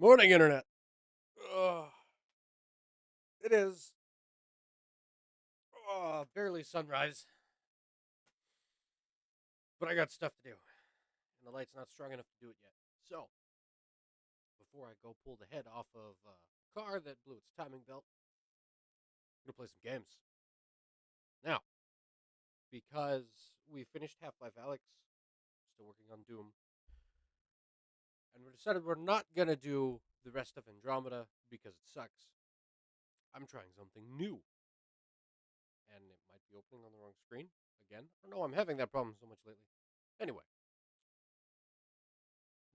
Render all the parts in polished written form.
Morning, Internet. Ugh. It is barely sunrise, but I got stuff to do, and the light's not strong enough to do it yet. So, before I go pull the head off of a car that blew its timing belt, I'm going to play some games. Now, because we finished Half-Life Alyx, still working on Doom, and we decided we're not going to do the rest of Andromeda because it sucks. I'm trying something new. And it might be opening on the wrong screen again. I don't know, I'm having that problem so much lately. Anyway,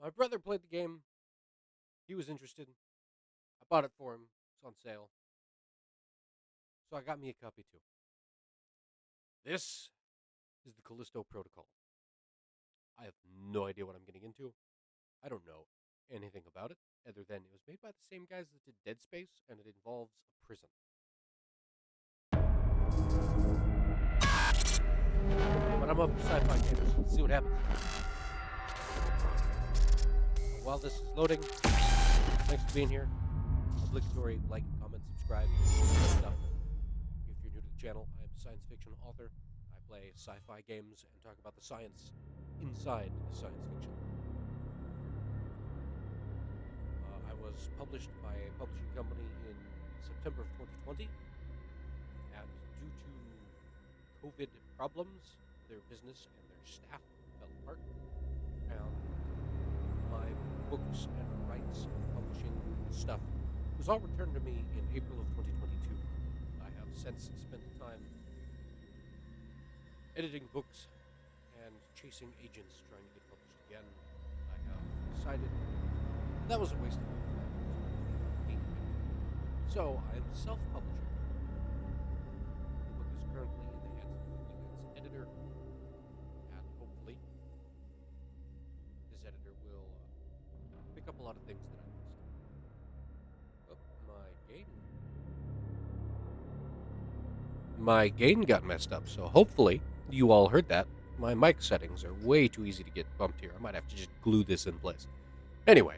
my brother played the game. He was interested. I bought it for him. It's on sale. So I got me a copy too. This is the Callisto Protocol. I have no idea what I'm getting into. I don't know anything about it, other than it was made by the same guys that did Dead Space, and it involves a prison. But I'm up for sci-fi games. Let's see what happens. While this is loading, thanks for being here. Obligatory like, comment, subscribe, stuff. If you're new to the channel, I am a science fiction author. I play sci-fi games and talk about the science inside the science fiction. I was published by a publishing company in September of 2020, and due to COVID problems, their business and their staff fell apart, and my books and rights and publishing stuff was all returned to me in April of 2022. I have since spent time editing books and chasing agents trying to get published again. I have decided that was a waste of my time. So I am self-publishing. The book is currently in the hands of its editor, and hopefully this editor will pick up a lot of things that I missed. Oh, my gain got messed up, so hopefully you all heard that. My mic settings are way too easy to get bumped here. I might have to just glue this in place. Anyway,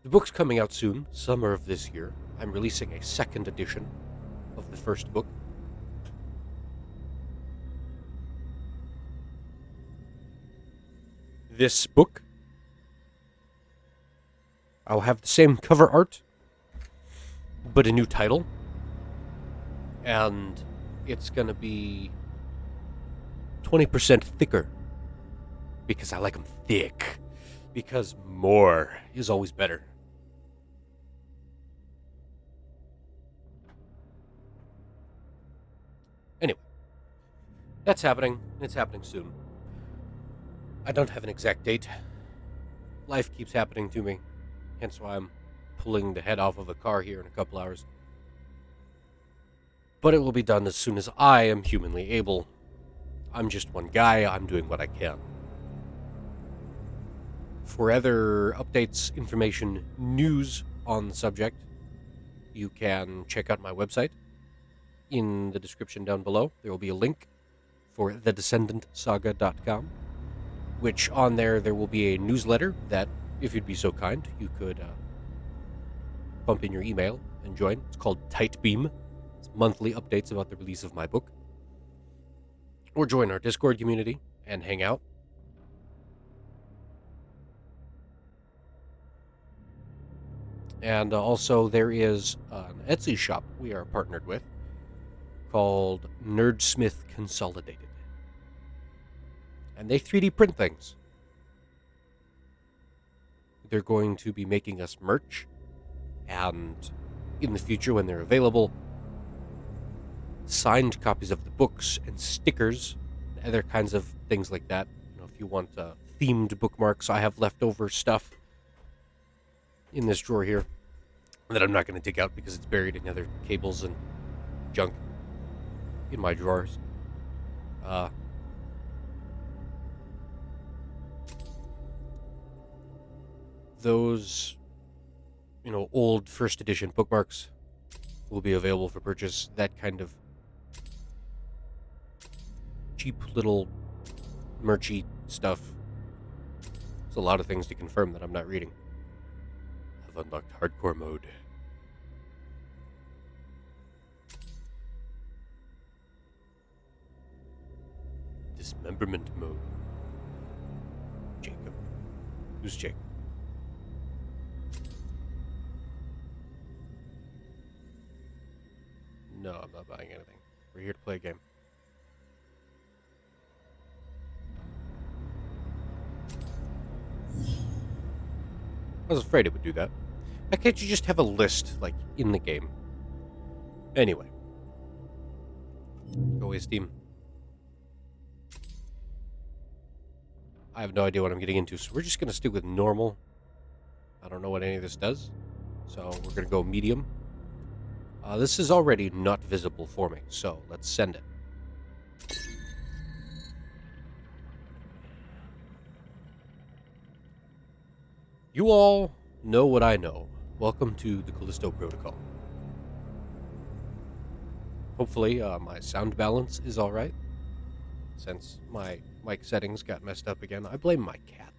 the book's coming out soon, summer of this year. I'm releasing a second edition of the first book. This book, I'll have the same cover art, but a new title. And it's going to be 20% thicker, because I like them thick, because more is always better. Anyway, that's happening. It's happening soon. I don't have an exact date. Life keeps happening to me, hence why I'm pulling the head off of a car here in a couple hours. But it will be done as soon as I am humanly able. I'm just one guy. I'm doing what I can. For other updates, information, news on the subject, you can check out my website. In the description down below, there will be a link for thedescendantsaga.com, which on there will be a newsletter that, if you'd be so kind, you could bump in your email and join. It's called Tight Beam. It's monthly updates about the release of my book. Or join our Discord community and hang out. And also there is an Etsy shop we are partnered with called Nerdsmith Consolidated. And they 3D print things. They're going to be making us merch, and in the future when they're available, signed copies of the books and stickers and other kinds of things like that. You know, if you want themed bookmarks, I have leftover stuff in this drawer here that I'm not going to dig out because it's buried in other cables and junk in my drawers. Those, old first edition bookmarks will be available for purchase. That kind of cheap little merchy stuff. It's a lot of things to confirm that I'm not reading. I've unlocked hardcore mode. Dismemberment mode. Jacob. Who's Jacob? No, I'm not buying anything. We're here to play a game. I was afraid it would do that. Why can't you just have a list, like, in the game? Anyway. Go away, Steam. I have no idea what I'm getting into, so we're just going to stick with normal. I don't know what any of this does, so we're going to go medium. This is already not visible for me, so let's send it. You all know what I know. Welcome to the Callisto Protocol. Hopefully, my sound balance is alright. Since my mic settings got messed up again, I blame my cat.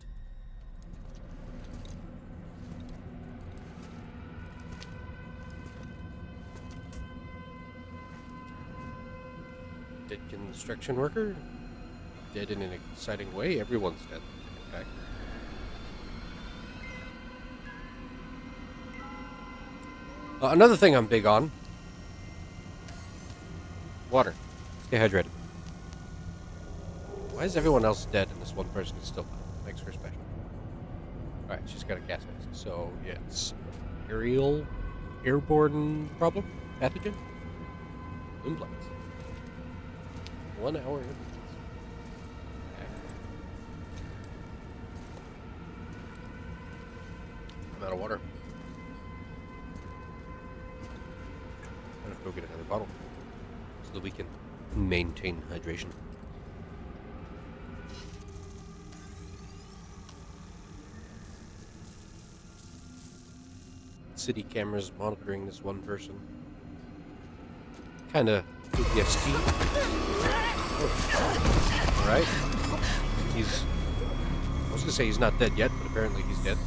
Dead construction worker? Dead in an exciting way? Everyone's dead. Okay. Another thing I'm big on. Water. Stay hydrated. Why is everyone else dead and this one person is still alive? Makes her special. Alright, she's got a gas mask. So, yeah, it's airborne problem? Pathogen? Implants. 1 hour implants. I'm out of water. I'm gonna go get another bottle so that we can maintain hydration. City cameras monitoring this one person. Kinda PTSD. Oh. Alright. I was gonna say he's not dead yet, but apparently he's dead.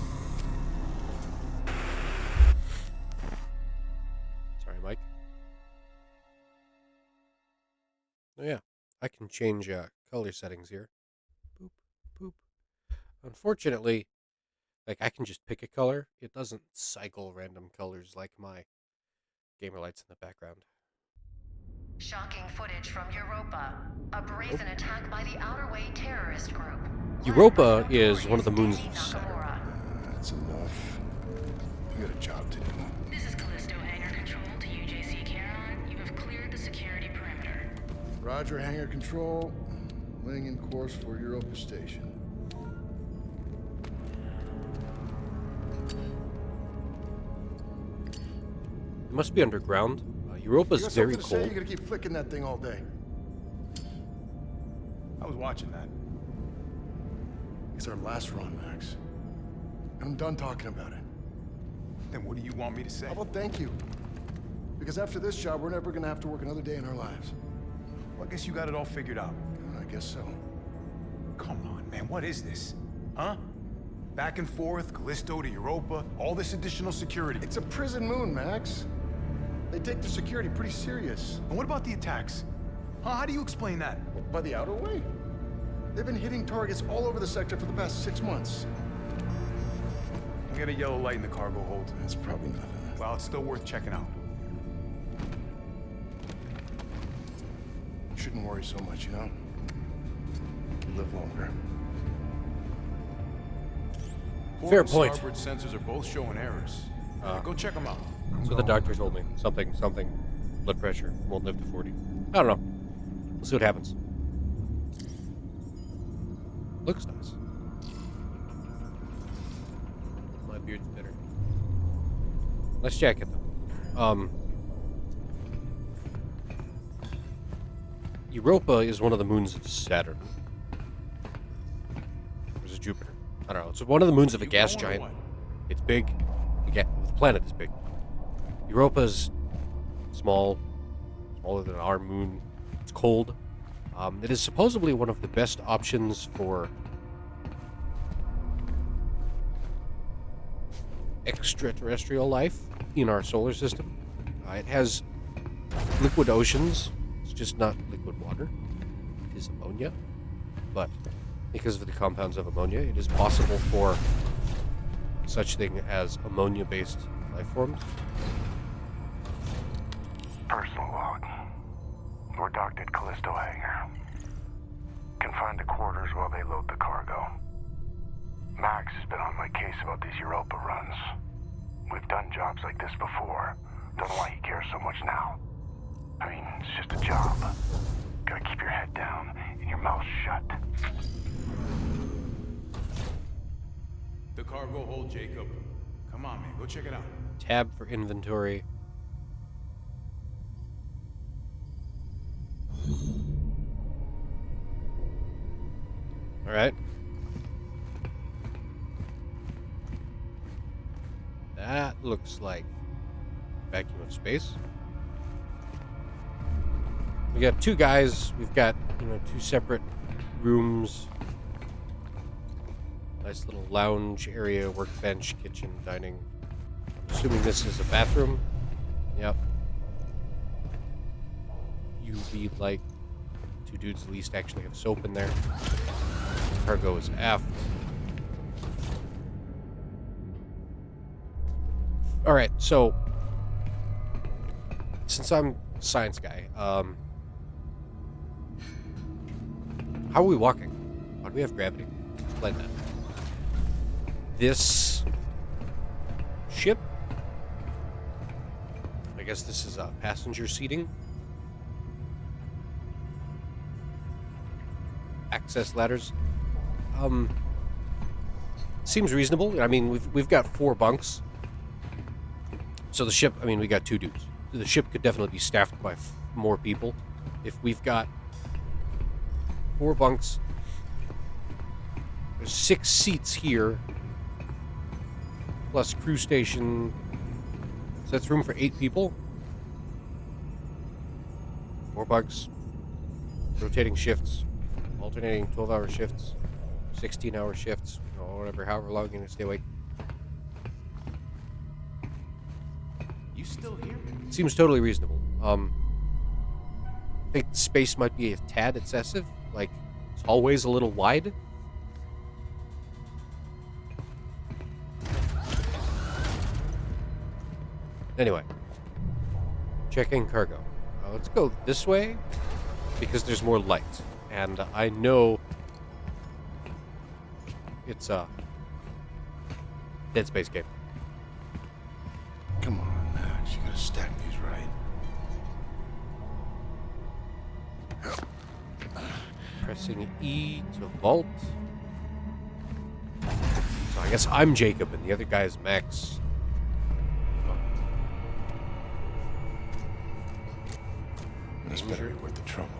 Sorry, Mike. Oh yeah, I can change color settings here. Boop, boop. Unfortunately, like, I can just pick a color. It doesn't cycle random colors like my gamer lights in the background. Shocking footage from Europa. A brazen attack by the Outer Way terrorist group. Europa is one of the moons of Saga. That's enough. We got a job to do. This is Callisto Hangar Control to UJC Charon. You have cleared the security perimeter. Roger, hangar control. Laying in course for Europa Station. It must be underground. Europa's very cold. You're gonna keep flicking that thing all day. I was watching that. It's our last run, Max. And I'm done talking about it. Then what do you want me to say? How about thank you? Because after this job, we're never gonna have to work another day in our lives. Well, I guess you got it all figured out. I guess so. Come on, man, what is this? Huh? Back and forth, Callisto to Europa, all this additional security. It's a prison moon, Max. They take their security pretty serious. And what about the attacks? Huh? How do you explain that? By the Outer Way. They've been hitting targets all over the sector for the past 6 months. We got a yellow light in the cargo hold. That's probably nothing. Well, it's still worth checking out. Shouldn't worry so much, you know? You live longer. Fair Port and point. starboard sensors are both showing errors. Go check them out. So the doctor told me. Something. Blood pressure. Won't live to 40. I don't know. We'll see what happens. Looks nice. My beard's better. Nice jacket, though. Europa is one of the moons of Saturn. Or is it Jupiter? I don't know. It's one of the moons of a gas giant. It's big. The planet is big. Europa's smaller than our moon. It's cold. It is supposedly one of the best options for extraterrestrial life in our solar system. It has liquid oceans. It's just not liquid water. It is ammonia. But because of the compounds of ammonia, it is possible for such thing as ammonia-based life forms. Personal log. We're docked at Callisto hangar. Confined to quarters while they load the cargo. Max has been on my case about these Europa runs. We've done jobs like this before. Don't know why he cares so much now. I mean, it's just a job. Gotta keep your head down and your mouth shut. The cargo hold, Jacob. Come on, man. Go check it out. Tab for inventory. All right. That looks like vacuum of space. We got two guys. We've got, two separate rooms. Nice little lounge area, workbench, kitchen, dining. I'm assuming this is a bathroom. Yep. UV light. Two dudes at least actually have soap in there. Cargo is aft. Alright, so since I'm a science guy, how are we walking? Why do we have gravity? Explain that. This ship, I guess this is passenger seating. Access ladders. Seems reasonable. I mean, we've got 4 bunks. So the ship, we got 2 dudes. The ship could definitely be staffed by more people. If we've got 4 bunks, there's 6 seats here, plus crew station. So that's room for 8 people. 4 bunks, rotating shifts, alternating 12-hour shifts, 16-hour shifts, or whatever, however long you're going to stay awake. You still here? Seems totally reasonable. I think the space might be a tad excessive. Like, this hallway's a little wide. Anyway. Checking cargo. Let's go this way, because there's more light. And I know it's a Dead Space game. Come on, Max. You gotta stack these right. Pressing E to vault. So I guess I'm Jacob and the other guy is Max. This better be worth the trouble.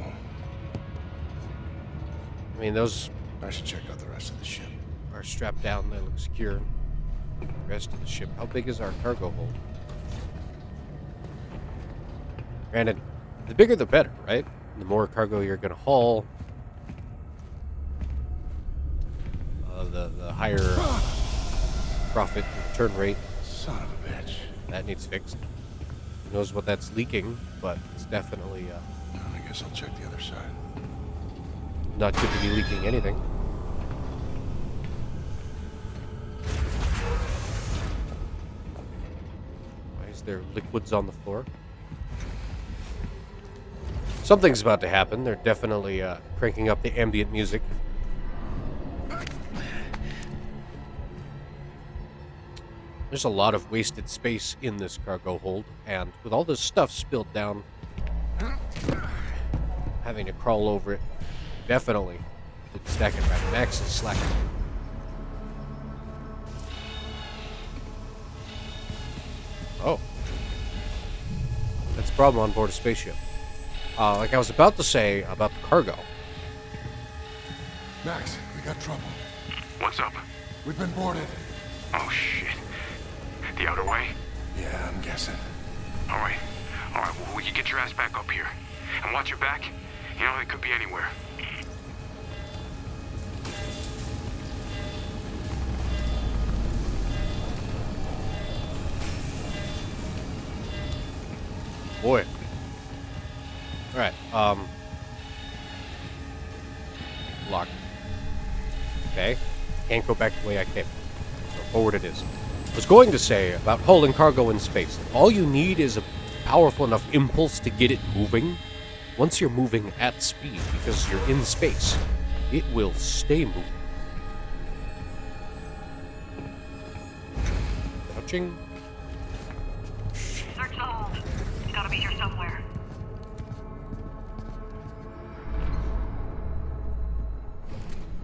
I mean, those I should check out the rest of the ship. are strapped down. They look secure. The rest of the ship. How big is our cargo hold? Granted, the bigger the better, right? The more cargo you're going to haul, the higher profit return rate. Son of a bitch. That needs fixed. Who knows what that's leaking, but it's definitely I guess I'll check the other side. not good to be leaking anything. Why is there liquids on the floor? Something's about to happen. They're definitely cranking up the ambient music. There's a lot of wasted space in this cargo hold, and with all this stuff spilled down, having to crawl over it, definitely did stack it right. Max is slacking. Oh. That's a problem on board a spaceship. Like I was about to say about the cargo. Max, we got trouble. What's up? We've been boarded. Oh, shit. The outer way? Yeah, I'm guessing. All right, well, we can get your ass back up here. And watch your back. You know, it could be anywhere. boy. Alright, locked. Okay. Can't go back the way I came. So forward it is. I was going to say about hauling cargo in space. All you need is a powerful enough impulse to get it moving. Once you're moving at speed, because you're in space, it will stay moving. Crouching. Search the hold. It's gotta be here somewhere.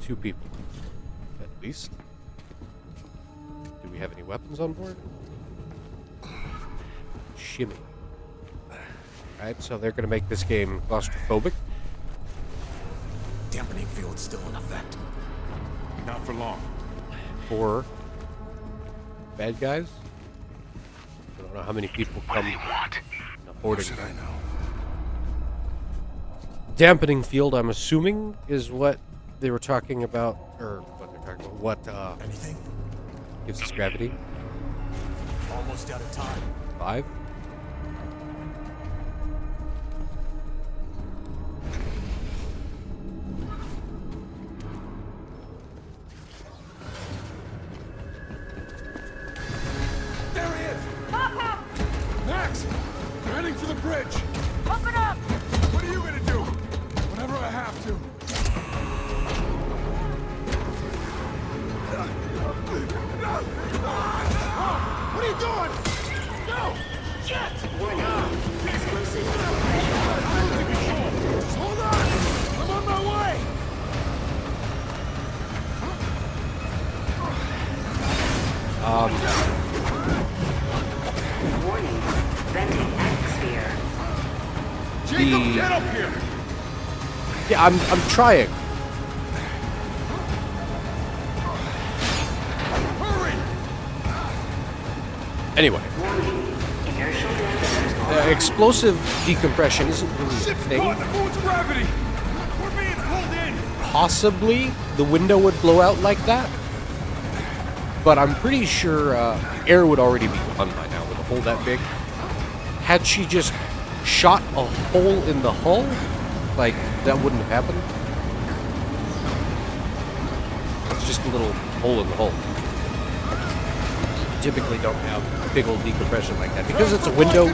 Two people, at least. Do we have any weapons on board? Shimmy. Alright, so they're gonna make this game claustrophobic. Dampening field's still in effect. Not for long. For bad guys. I don't know how many people come in a How hoarding. should I know? Dampening field, I'm assuming, is what they were talking about, or what they're talking about. What Anything? gives us gravity? Almost out of time. 5? There he is! Max! We're heading for the bridge! Open up! What are you gonna do? Whatever I have to. What are you doing? No! Shit! Just hold on! I'm on my way! Warning. Venting atmosphere. Jacob, get up here! Yeah, I'm trying. Hurry! Anyway, Inertial damage. explosive decompression isn't really a Ship's thing. caught in the moon's gravity! We're being pulled in! Possibly the window would blow out like that, but I'm pretty sure air would already be gone by now with a hole that big. Had she just shot a hole in the hull, like, that wouldn't have happened. It's just a little hole in the hull. You typically don't have big old decompression like that. Because it's a window,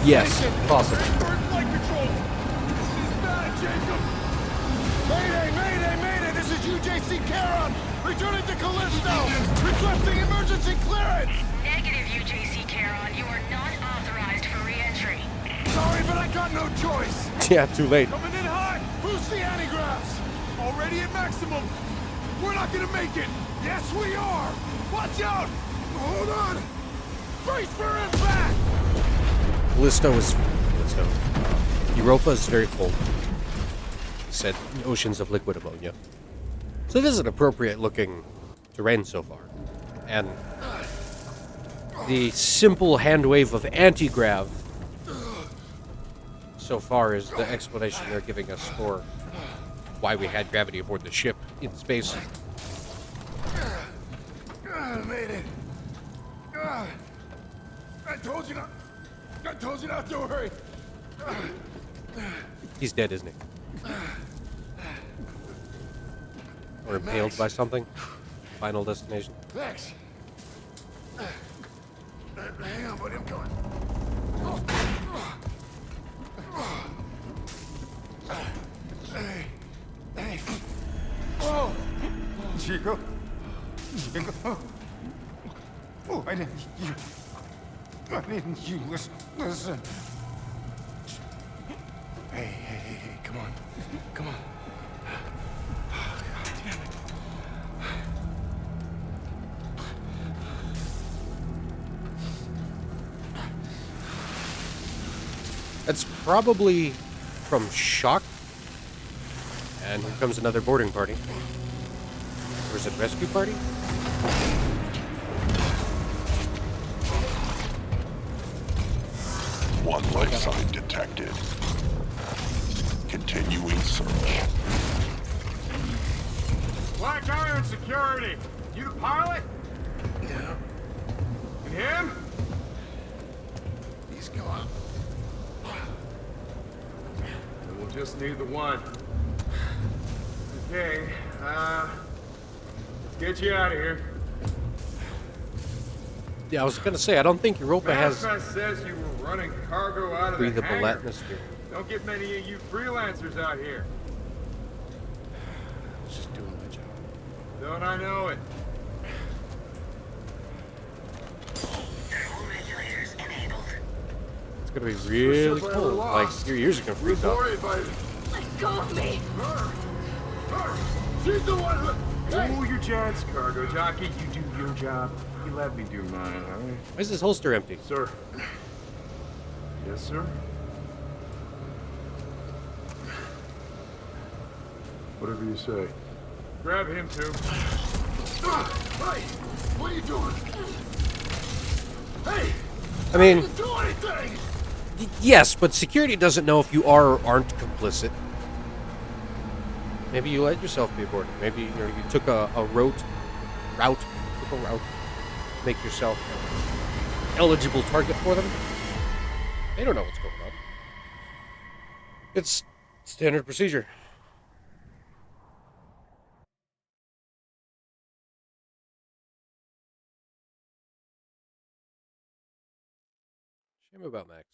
yes, possible. Flight control! This is bad, Jacob! Mayday, mayday, mayday! This is UJC Charon! Returning to Callisto! Requesting emergency clearance! Negative, UJC Charon. You are not authorized for re-entry. Sorry, but I got no choice! Yeah, too late. Coming in hot! Boost the antigraphs! Already at maximum! We're not gonna make it! Yes, we are! Watch out! Hold on! Brace for impact! Callisto is... Europa is very cold. Said oceans of liquid ammonia. So this is an appropriate looking terrain so far. And the simple hand wave of anti-grav so far is the explanation they're giving us for why we had gravity aboard the ship in space. Made it. I told you not to worry. He's dead, isn't he? Or impaled by something? Final destination? Thanks. Hang on, buddy, I'm coming. Hey. Whoa! Chico? Chico? Oh, why didn't you listen? Hey, come on. Come on. Oh, God damn it. That's probably from shock. And here comes another boarding party. Or is it rescue party? One life sign detected. Continuing search. Black Iron Security. You the pilot? Yeah, And him? he's gone. just need the one. Okay, let's get you out of here. Yeah, I was gonna say, I don't think Europa has Manifest says you were running cargo out of the breathable hangar. atmosphere. Don't get many of you freelancers out here. Just doing my job. Don't I know it? Thermal regulators enabled. It's gonna be really We're cold. Like, lost. your ears are gonna freeze up. Sorry about it. Let go of me! Her! She's the one who... Cool your jets, cargo jockey. You do your job. You let me do mine, all right? Why is this holster empty? Sir. Yes, sir? Whatever you say. Grab him, too. Hey! What are you doing? Hey! I mean, Do anything! yes, but security doesn't know if you are or aren't complicit. Maybe you let yourself be aborted. Maybe you took a route, make yourself an eligible target for them. They don't know what's going on. It's standard procedure. Shame about Max.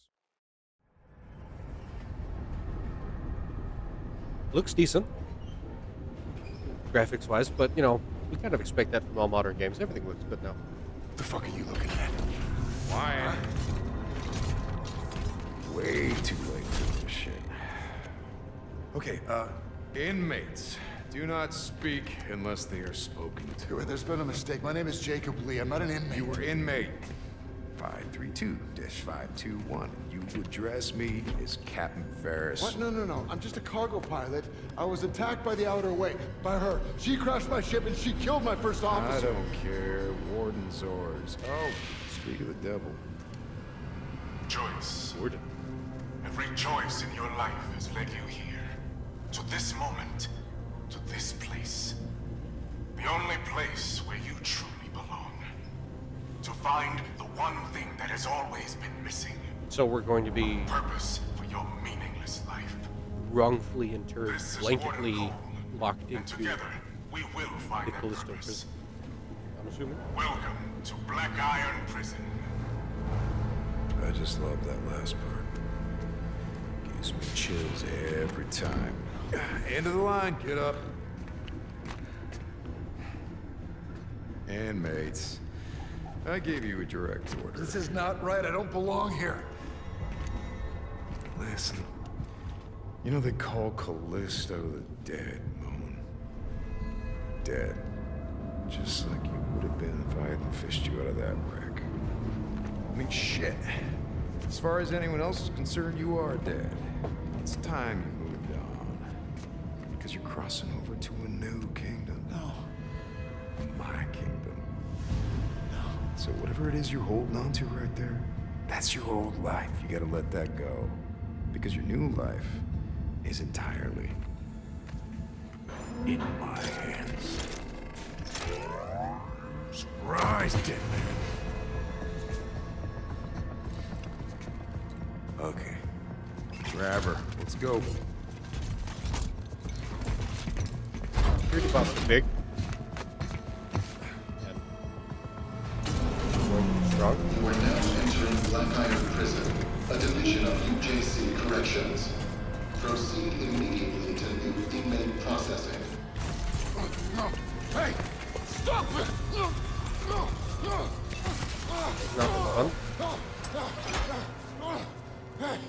Looks decent, graphics wise, but you know, we kind of expect that from all modern games. Everything looks good now. The fuck are you looking at? Why? Way too late for this shit. Okay, Inmates. Do not speak unless they are spoken to. There's been a mistake. My name is Jacob Lee. I'm not an inmate. You were inmate. 532-521. You address me as Captain Ferris. What? No. I'm just a cargo pilot. I was attacked by the Outer Way. By her. She crashed my ship and she killed my first I officer. don't care. Warden's orders. Oh, speak of the devil. Choice. Warden. Every choice in your life has led you here. To this moment. To this place. The only place where you truly belong. To find the one thing that has always been missing. So we're going to be Purpose for your meaningless life. wrongfully interred, This is blanketly Warden Cole, locked and into together we will find the that Callisto purpose. prison. I'm assuming. Welcome to Black Iron Prison. I just love that last part. Gives me chills every time. End of the line, get up. Inmates, I gave you a direct order. This is not right. I don't belong here. Listen, you know they call Callisto the dead moon. Dead. Just like you would have been if I hadn't fished you out of that wreck. I mean, shit. As far as anyone else is concerned, you are dead. It's time you moved on. Because you're crossing over to a new kingdom. No. My kingdom. So whatever it is you're holding on to right there, that's your old life. You gotta let that go. Because your new life is entirely in my hands. Surprise, dead man. Okay. Grab her. Let's go. Security box is big. And strong. We're now entering Black Iron Prison, a division of UJC Corrections. Proceed immediately to new inmate processing. Hey! Stop it! Not fun. Hey!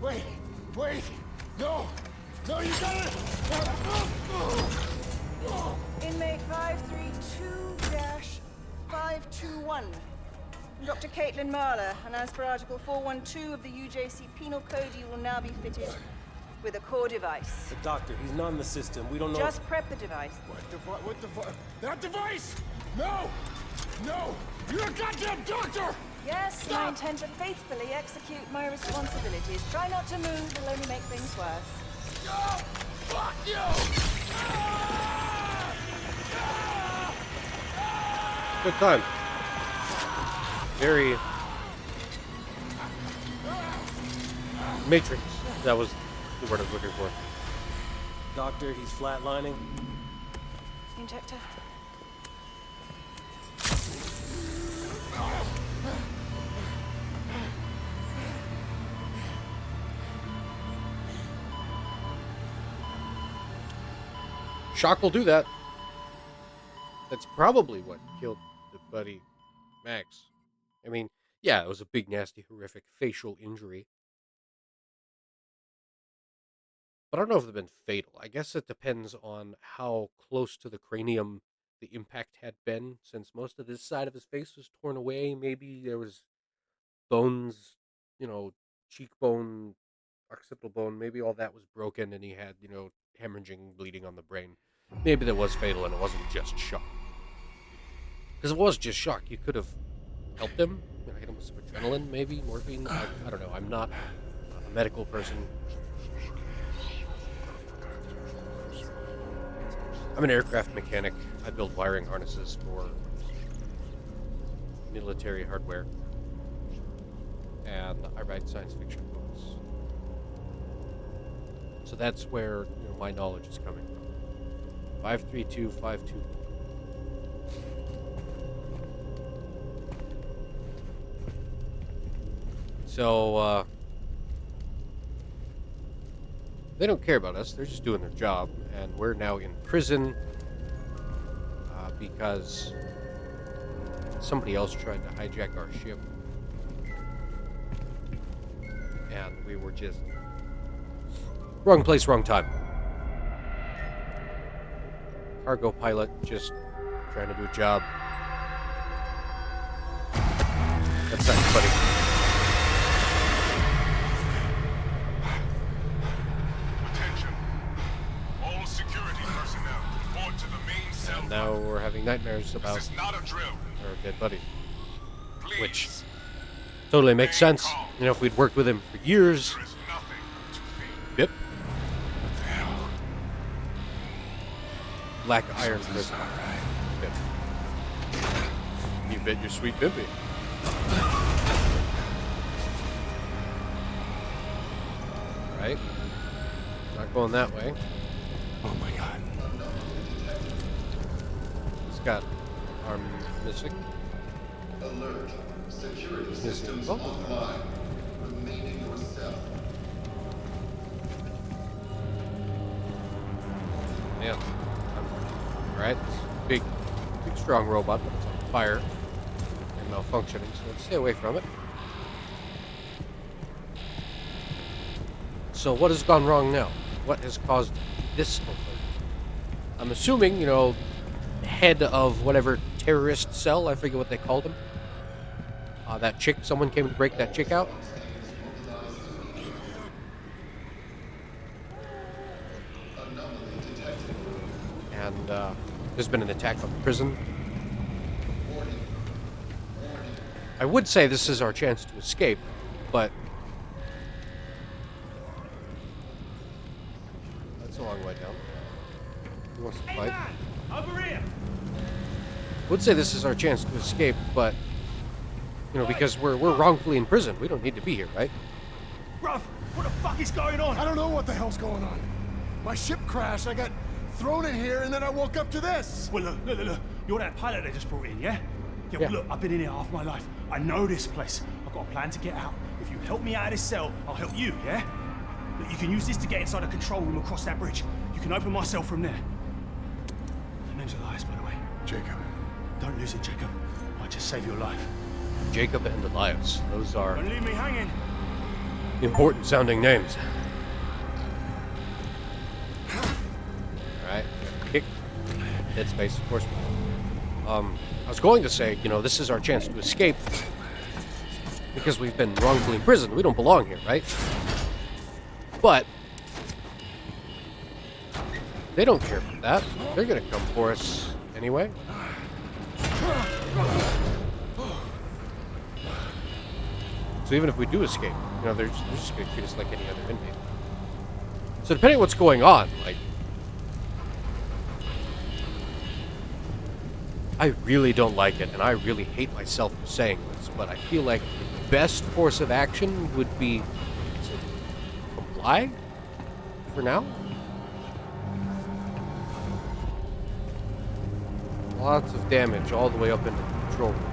Wait! No, you got it! Inmate 532-521. Dr. Caitlin Marler, and as per Article 412 of the UJC Penal Code, you will now be fitted with a core device. The doctor, he's not in the system. We don't know. Just prep the device. What the fuck? That device! No! You're a goddamn doctor! Yes, and I intend to faithfully execute my responsibilities. Try not to move, it'll only make things worse. No! Fuck you! Good time. Very Matrix. That was the word I was looking for. Doctor, he's flatlining. Injector. Shock will do that. That's probably what killed the buddy Max. I mean, yeah, it was a big, nasty, horrific facial injury. But I don't know if they've been fatal. I guess it depends on how close to the cranium the impact had been, since most of this side of his face was torn away. Maybe there was bones, cheekbone, occipital bone, maybe all that was broken and he had, hemorrhaging, bleeding on the brain. Maybe that was fatal and it wasn't just shock. Because if it was just shock, you could have helped him. Hit him with some adrenaline, maybe, morphine. I don't know. I'm not a medical person. I'm an aircraft mechanic. I build wiring harnesses for military hardware. And I write science fiction books. So that's where my knowledge is coming from. 53252. So, they don't care about us. They're just doing their job. And we're now in prison because somebody else tried to hijack our ship. And we were just wrong place, wrong time. Cargo pilot just trying to do a job. That's not funny. Attention. All security personnel report to the main cell. And now we're having nightmares about This is not a drill. our dead buddy. Please. Which totally makes sense. If we'd worked with him for years. There is nothing to fear. Yep. What the hell? Black iron prison. All right. Yep. You bet your sweet bimpy. Right? Not going that way. Oh my God. He's got arm missing. Alert. Security Missing systems both. offline. Remain in your cell. Yeah. Alright, this big, strong robot, but it's on fire and malfunctioning, so let's stay away from it. So what has gone wrong now? What has caused this alert? I'm assuming, head of whatever terrorist cell, I forget what they called him. That chick, someone came to break that chick out. And there's been an attack on the prison. I would say this is our chance to escape, but that's a long way down. Who wants to fight? Over here. I would say this is our chance to escape, but because we're wrongfully in prison. We don't need to be here, right? Bruv, what the fuck is going on? I don't know what the hell's going on. My ship crashed, I got thrown in here, and then I woke up to this. Well, look. You're that pilot they just brought in, yeah? Yeah, Yeah. Look, I've been in here half my life. I know this place. I've got a plan to get out. If you help me out of this cell, I'll help you, yeah? Look, you can use this to get inside the control room across that bridge. You can open my cell from there. The name's Elias, by the way. Jacob. Don't lose it, Jacob. Might just save your life. Jacob and Elias. Those are Don't leave me hanging. important sounding names. Alright, kick. Dead space, of course. I was going to say, this is our chance to escape because we've been wrongfully imprisoned. We don't belong here, right? But they don't care about that. They're gonna come for us anyway. So even if we do escape, they're just gonna treat us like any other inmate. So depending on what's going on, I really don't like it, and I really hate myself for saying this, but I feel like the best course of action would be to comply. for now. Lots of damage all the way up into the control room.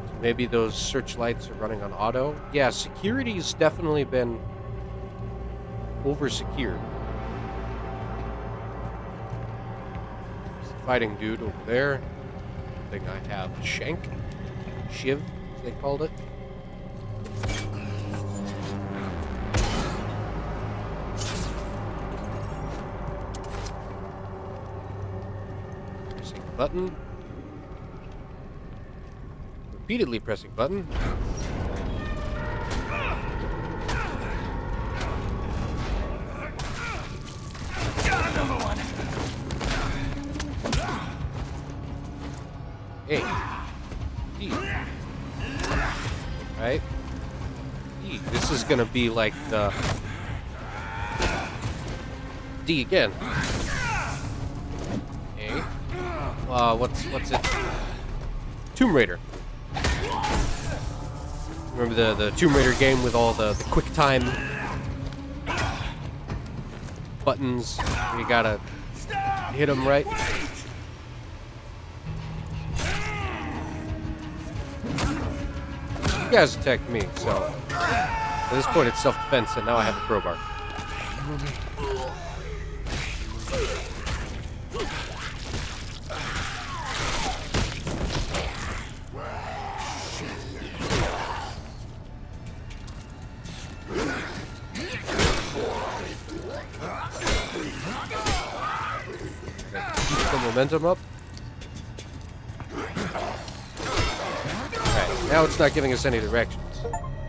So maybe those searchlights are running on auto. Yeah, security's definitely been over-secured. There's a fighting dude over there. I think I have a shank. Shiv, as they called it. Button. Repeatedly pressing button. A. D. Right? E. This is gonna be like the D again. What's it? Tomb Raider. Remember the Tomb Raider game with all the quick time buttons? You gotta hit them right. You guys attacked me, so at this point it's self-defense, and now I have a crowbar. Momentum up. Alright, now it's not giving us any directions.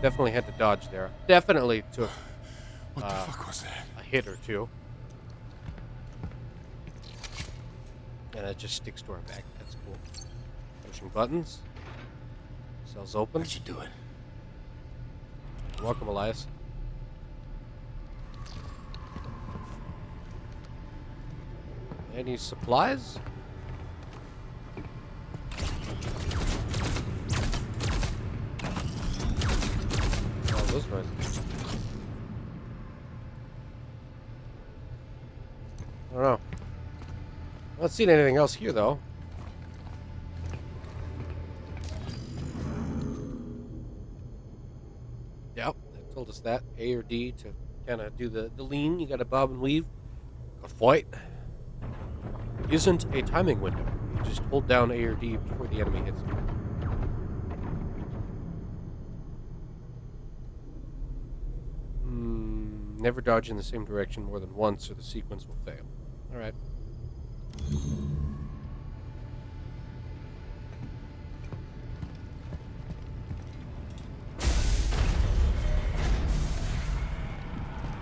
Definitely had to dodge there. Definitely took What the fuck was that? a hit or two. And it just sticks to our back. That's cool. Pushing buttons. Cells open. What you doing? Welcome, Elias. Any supplies? Oh, those noises. I don't know. Not seeing anything else here, though. Yep, they told us that. A or D to kind of do the lean. You got to bob and weave. A fight. Isn't a timing window. You just hold down A or D before the enemy hits you. Never dodge in the same direction more than once or the sequence will fail. Alright.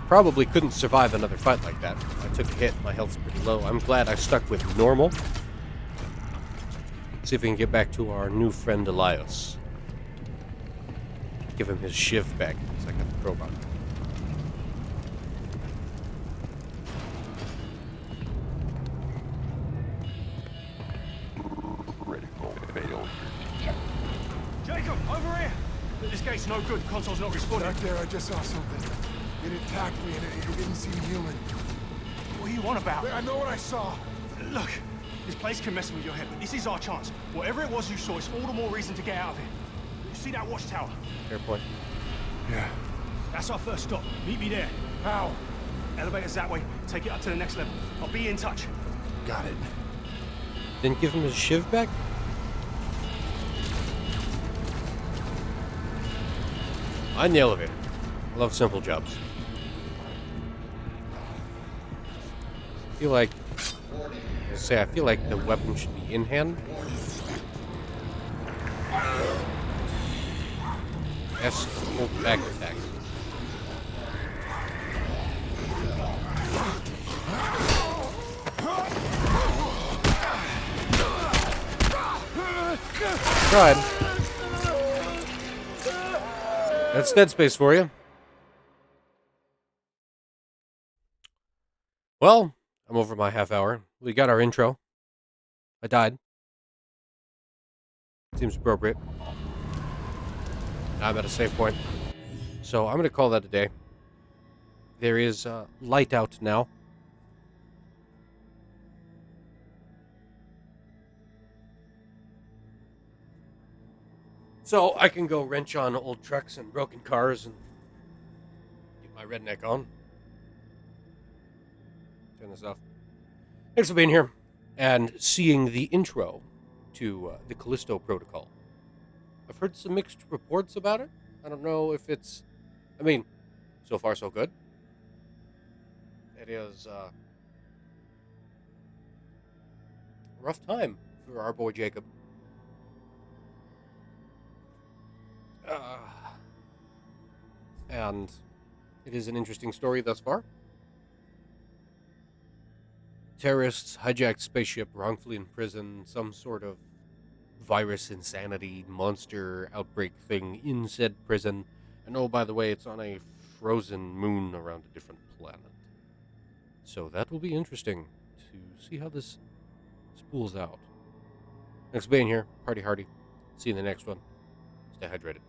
Probably couldn't survive another fight like that. I took a hit, my health's pretty low. I'm glad I stuck with normal. Let's see if we can get back to our new friend Elias. Give him his shiv back, because I got the crowbar. Jacob, over here! This gate's no good. Console's not responding. Back there, I just saw something. It attacked me and it didn't seem human. What are you on about? I know what I saw. Look, this place can mess with your head, but this is our chance. Whatever it was you saw, it's all the more reason to get out of here. You see that watchtower? Fair point. Yeah. That's our first stop. Meet me there. How? Elevator's that way. Take it up to the next level. I'll be in touch. Got it. Didn't give him his shiv back? On the elevator. I love simple jobs. I feel like the weapon should be in hand. S hold back attack. Tried. That's Dead Space for you. Well, I'm over my half hour. We got our intro. I died. Seems appropriate. I'm at a save point. So I'm going to call that a day. there is light out now. So I can go wrench on old trucks and broken cars and get my redneck on. Turn this off. Thanks for being here and seeing the intro to the Callisto protocol. I've heard some mixed reports about it. I don't know if it's... I mean, so far so good. It is a rough time for our boy Jacob. And it is an interesting story thus far. Terrorists hijacked spaceship, wrongfully imprisoned, some sort of virus insanity monster outbreak thing in said prison. And oh, by the way, it's on a frozen moon around a different planet. So that will be interesting to see how this spools out. Thanks for being here. Party hardy. See you in the next one. Stay hydrated.